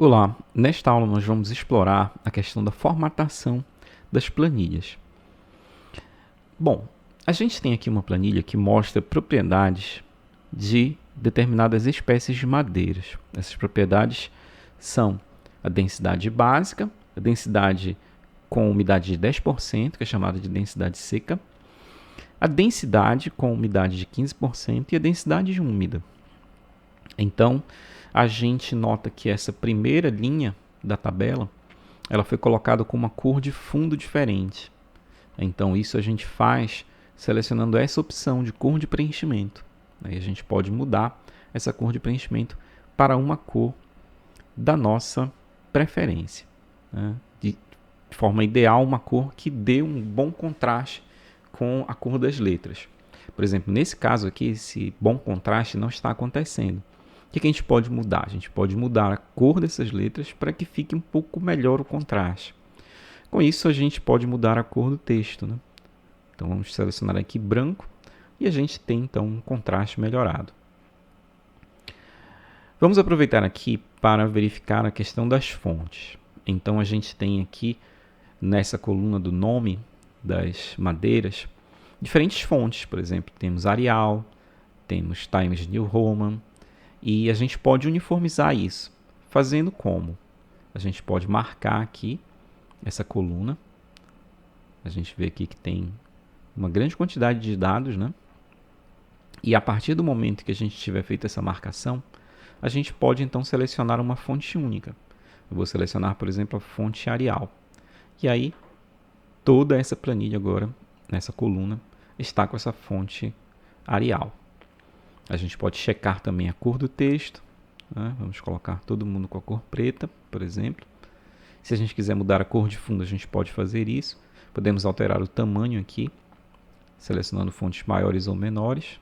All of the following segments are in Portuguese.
Olá, nesta aula nós vamos explorar a questão da formatação das planilhas. Bom, a gente tem aqui uma planilha que mostra propriedades de determinadas espécies de madeiras. Essas propriedades são a densidade básica, a densidade com umidade de 10%, que é chamada de densidade seca, a densidade com umidade de 15% e a densidade úmida. Então, a gente nota que essa primeira linha da tabela, ela foi colocada com uma cor de fundo diferente. Então, isso a gente faz selecionando essa opção de cor de preenchimento. Aí a gente pode mudar essa cor de preenchimento para uma cor da nossa preferência, né? De forma ideal, uma cor que dê um bom contraste com a cor das letras. Por exemplo, nesse caso aqui, esse bom contraste não está acontecendo. O que a gente pode mudar? A gente pode mudar a cor dessas letras para que fique um pouco melhor o contraste. Com isso, a gente pode mudar a cor do texto, né? Então, vamos selecionar aqui branco e a gente tem, então, um contraste melhorado. Vamos aproveitar aqui para verificar a questão das fontes. Então, a gente tem aqui, nessa coluna do nome das madeiras, diferentes fontes. Por exemplo, temos Arial, temos Times New Roman, e a gente pode uniformizar isso, fazendo como? A gente pode marcar aqui essa coluna. A gente vê aqui que tem uma grande quantidade de dados, né? E a partir do momento que a gente tiver feito essa marcação, a gente pode então selecionar uma fonte única. Eu vou selecionar, por exemplo, a fonte Arial. E aí, toda essa planilha agora, nessa coluna, está com essa fonte Arial. A gente pode checar também a cor do texto, né? Vamos colocar todo mundo com a cor preta, por exemplo. Se a gente quiser mudar a cor de fundo, a gente pode fazer isso. Podemos alterar o tamanho aqui, selecionando fontes maiores ou menores.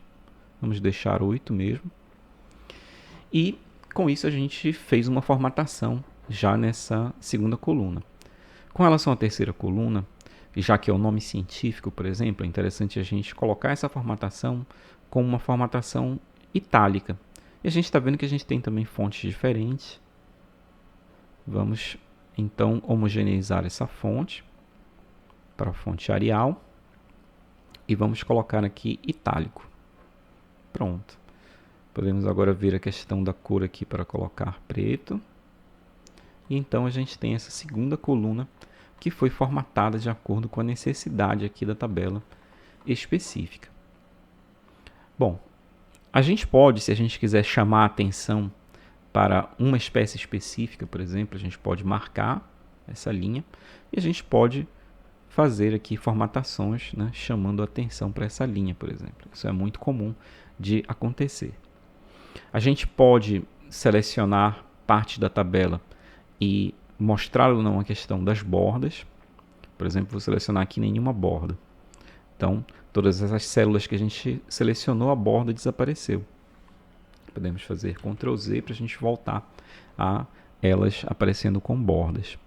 Vamos deixar 8 mesmo. E com isso a gente fez uma formatação já nessa segunda coluna. Com relação à terceira coluna, já que é o nome científico, por exemplo, é interessante a gente colocar essa formatação com uma formatação itálica. E a gente está vendo que a gente tem também fontes diferentes. Vamos então homogeneizar essa fonte para a fonte Arial e vamos colocar aqui itálico. Pronto. Podemos agora ver a questão da cor aqui para colocar preto. E então a gente tem essa segunda coluna que foi formatada de acordo com a necessidade aqui da tabela específica. Bom, a gente pode, se a gente quiser chamar a atenção para uma espécie específica, por exemplo, a gente pode marcar essa linha e a gente pode fazer aqui formatações, né, chamando a atenção para essa linha, por exemplo. Isso é muito comum de acontecer. A gente pode selecionar parte da tabela e mostrar ou não a questão das bordas. Por exemplo, vou selecionar aqui nenhuma borda. Então, todas essas células que a gente selecionou, a borda desapareceu. Podemos fazer Ctrl Z para a gente voltar a elas aparecendo com bordas.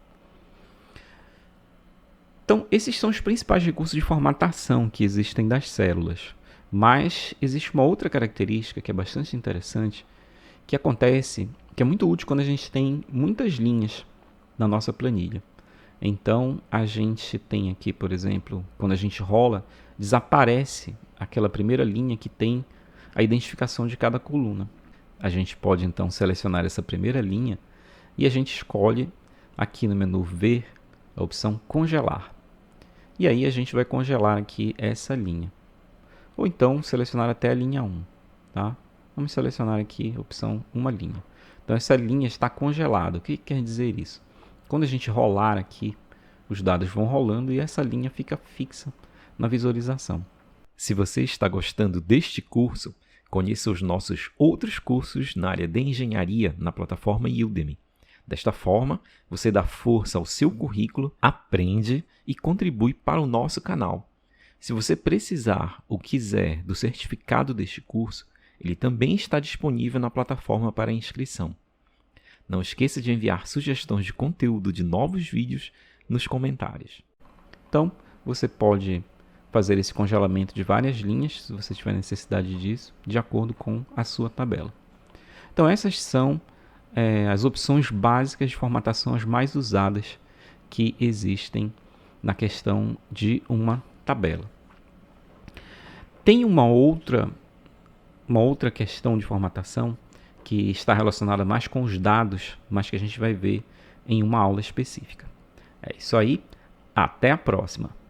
Então, esses são os principais recursos de formatação que existem das células. Mas existe uma outra característica que é bastante interessante, que acontece, que é muito útil quando a gente tem muitas linhas na nossa planilha. Então, a gente tem aqui, por exemplo, quando a gente rola, desaparece aquela primeira linha que tem a identificação de cada coluna. A gente pode, então, selecionar essa primeira linha e a gente escolhe aqui no menu Ver a opção Congelar. E aí a gente vai congelar aqui essa linha. Ou então, selecionar até a linha 1. Tá? Vamos selecionar aqui a opção Uma linha. Então, essa linha está congelada. O que quer dizer isso? Quando a gente rolar aqui, os dados vão rolando e essa linha fica fixa na visualização. Se você está gostando deste curso, conheça os nossos outros cursos na área de engenharia na plataforma Udemy. Desta forma, você dá força ao seu currículo, aprende e contribui para o nosso canal. Se você precisar ou quiser do certificado deste curso, ele também está disponível na plataforma para inscrição. Não esqueça de enviar sugestões de conteúdo de novos vídeos nos comentários. Então, você pode fazer esse congelamento de várias linhas, se você tiver necessidade disso, de acordo com a sua tabela. Então, essas são as opções básicas de formatação as mais usadas que existem na questão de uma tabela. Tem uma outra questão de formatação que está relacionada mais com os dados, mas que a gente vai ver em uma aula específica. É isso aí, até a próxima!